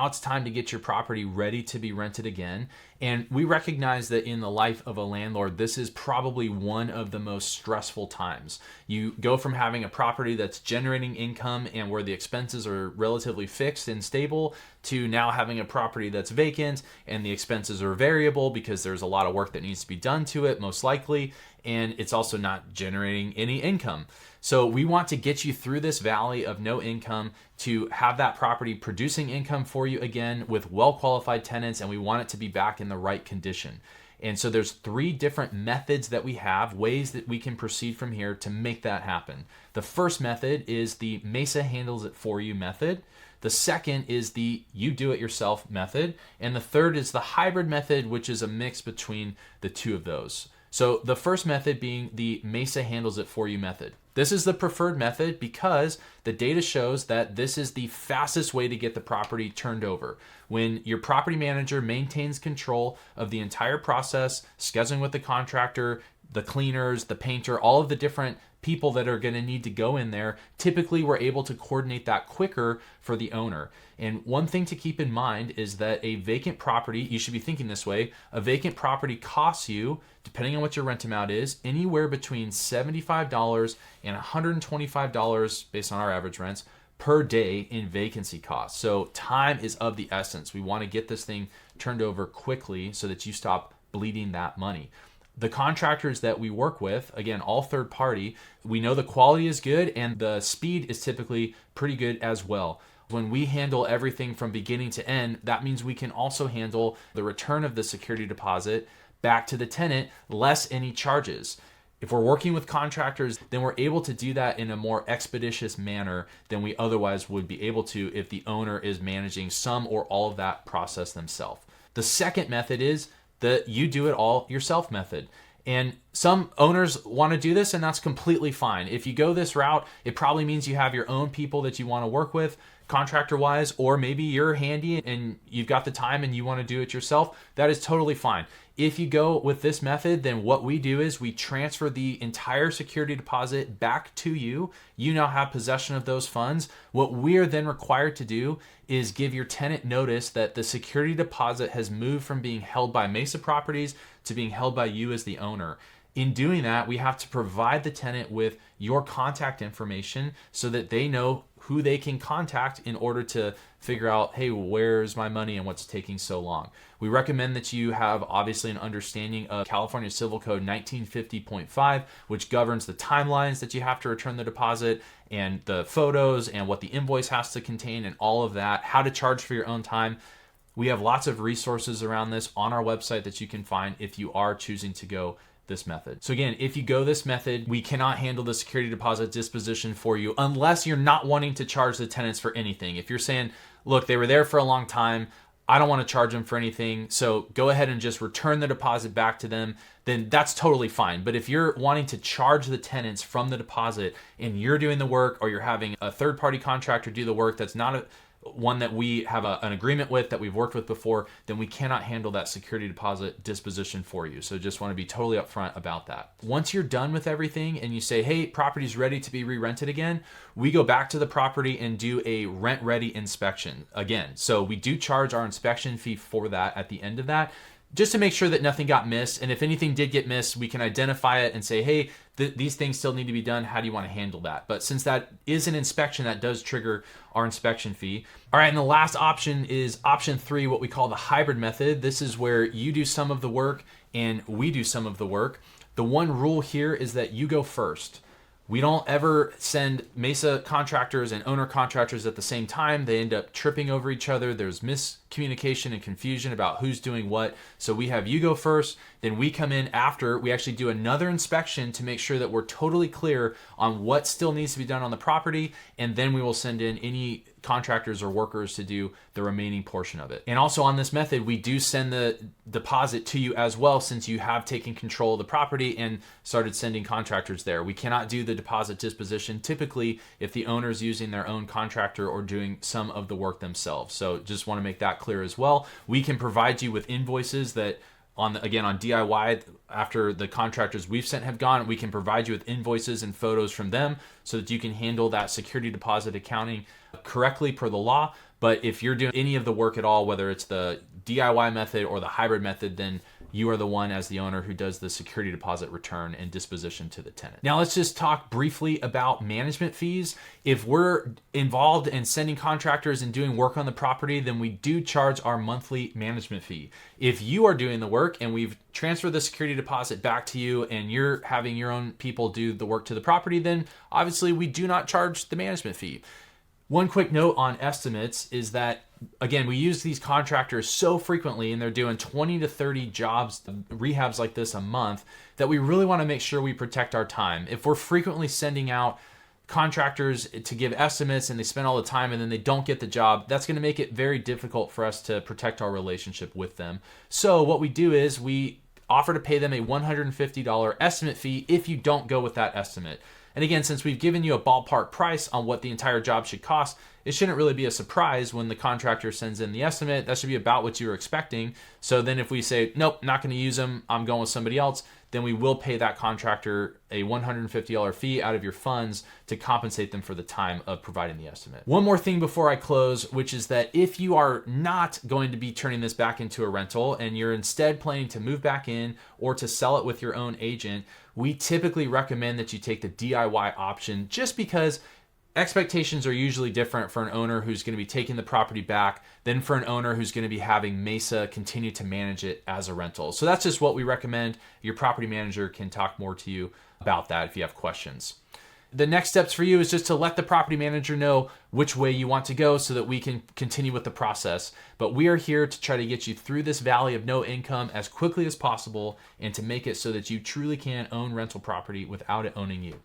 Now it's time to get your property ready to be rented again. And we recognize that in the life of a landlord, this is probably one of the most stressful times. You go from having a property that's generating income and where the expenses are relatively fixed and stable to now having a property that's vacant and the expenses are variable because there's a lot of work that needs to be done to it, most likely, and it's also not generating any income. So we want to get you through this valley of no income to have that property producing income for you again with well-qualified tenants, and we want it to be back in the right condition. And so there's 3 different methods that we have, ways that we can proceed from here to make that happen. The first method is the Mesa Handles It For You method. The second is the you do it yourself method. And the third is the hybrid method, which is a mix between the 2 of those. So the first method being the Mesa Handles It For You method. This is the preferred method because the data shows that this is the fastest way to get the property turned over. When your property manager maintains control of the entire process, scheduling with the contractor, the cleaners, the painter, all of the different people that are going to need to go in there, typically we're able to coordinate that quicker for the owner. And one thing to keep in mind is that a vacant property, you should be thinking this way, a vacant property costs you, depending on what your rent amount is, anywhere between $75 and $125 based on our average rents per day in vacancy costs. So time is of the essence. We want to get this thing turned over quickly so that you stop bleeding that money. The contractors that we work with, again, all third party, we know the quality is good and the speed is typically pretty good as well. When we handle everything from beginning to end, that means we can also handle the return of the security deposit back to the tenant, less any charges. If we're working with contractors, then we're able to do that in a more expeditious manner than we otherwise would be able to if the owner is managing some or all of that process themselves. The second method is the you do it all yourself method. And some owners want to do this, and that's completely fine. If you go this route, it probably means you have your own people that you want to work with contractor wise, or maybe you're handy and you've got the time and you want to do it yourself. That is totally fine. If you go with this method, then what we do is we transfer the entire security deposit back to you. You now have possession of those funds. What we're then required to do is give your tenant notice that the security deposit has moved from being held by Mesa Properties to being held by you as the owner. In doing that, we have to provide the tenant with your contact information so that they know who they can contact in order to figure out, hey, where's my money and what's taking so long. We recommend that you have obviously an understanding of California Civil Code 1950.5, which governs the timelines that you have to return the deposit and the photos and what the invoice has to contain and all of that, how to charge for your own time. We have lots of resources around this on our website that you can find if you are choosing to go this method. So again, if you go this method, we cannot handle the security deposit disposition for you unless you're not wanting to charge the tenants for anything. If you're saying, look, they were there for a long time, I don't want to charge them for anything, so go ahead and just return the deposit back to them, then that's totally fine. But if you're wanting to charge the tenants from the deposit and you're doing the work, or you're having a third-party contractor do the work that's not one that we have an agreement with, that we've worked with before, then we cannot handle that security deposit disposition for you. So just want to be totally upfront about that. Once you're done with everything and you say, hey, property's ready to be re-rented again, we go back to the property and do a rent-ready inspection again. So we do charge our inspection fee for that at the end of that, just to make sure that nothing got missed. And if anything did get missed, we can identify it and say, hey, these things still need to be done. How do you want to handle that? But since that is an inspection, that does trigger our inspection fee. All right, and the last option is option 3, what we call the hybrid method. This is where you do some of the work and we do some of the work. The one rule here is that you go first. We don't ever send Mesa contractors and owner contractors at the same time. They end up tripping over each other. There's miscommunication and confusion about who's doing what. So we have you go first, then we come in after. We actually do another inspection to make sure that we're totally clear on what still needs to be done on the property, and then we will send in any contractors or workers to do the remaining portion of it. And also on this method, we do send the deposit to you as well, since you have taken control of the property and started sending contractors there. We cannot do the deposit disposition typically if the owner is using their own contractor or doing some of the work themselves. So just want to make that clear as well. We can provide you with invoices that on DIY, after the contractors we've sent have gone, we can provide you with invoices and photos from them so that you can handle that security deposit accounting correctly per the law. But if you're doing any of the work at all, whether it's the DIY method or the hybrid method, then you are the one as the owner who does the security deposit return and disposition to the tenant. Now let's just talk briefly about management fees. If we're involved in sending contractors and doing work on the property, then we do charge our monthly management fee. If you are doing the work and we've transferred the security deposit back to you and you're having your own people do the work to the property, then obviously we do not charge the management fee. One quick note on estimates is that, again, we use these contractors so frequently and they're doing 20 to 30 jobs, rehabs like this a month, that we really want to make sure we protect our time. If we're frequently sending out contractors to give estimates and they spend all the time and then they don't get the job, that's going to make it very difficult for us to protect our relationship with them. So what we do is we offer to pay them a $150 estimate fee if you don't go with that estimate. And again, since we've given you a ballpark price on what the entire job should cost, it shouldn't really be a surprise when the contractor sends in the estimate. That should be about what you were expecting. So then if we say, nope, not going to use them, I'm going with somebody else, then we will pay that contractor a $150 fee out of your funds to compensate them for the time of providing the estimate. One more thing before I close, which is that if you are not going to be turning this back into a rental and you're instead planning to move back in or to sell it with your own agent, we typically recommend that you take the DIY option just because expectations are usually different for an owner who's going to be taking the property back than for an owner who's going to be having Mesa continue to manage it as a rental. So that's just what we recommend. Your property manager can talk more to you about that if you have questions. The next steps for you is just to let the property manager know which way you want to go so that we can continue with the process. But we are here to try to get you through this valley of no income as quickly as possible and to make it so that you truly can own rental property without it owning you.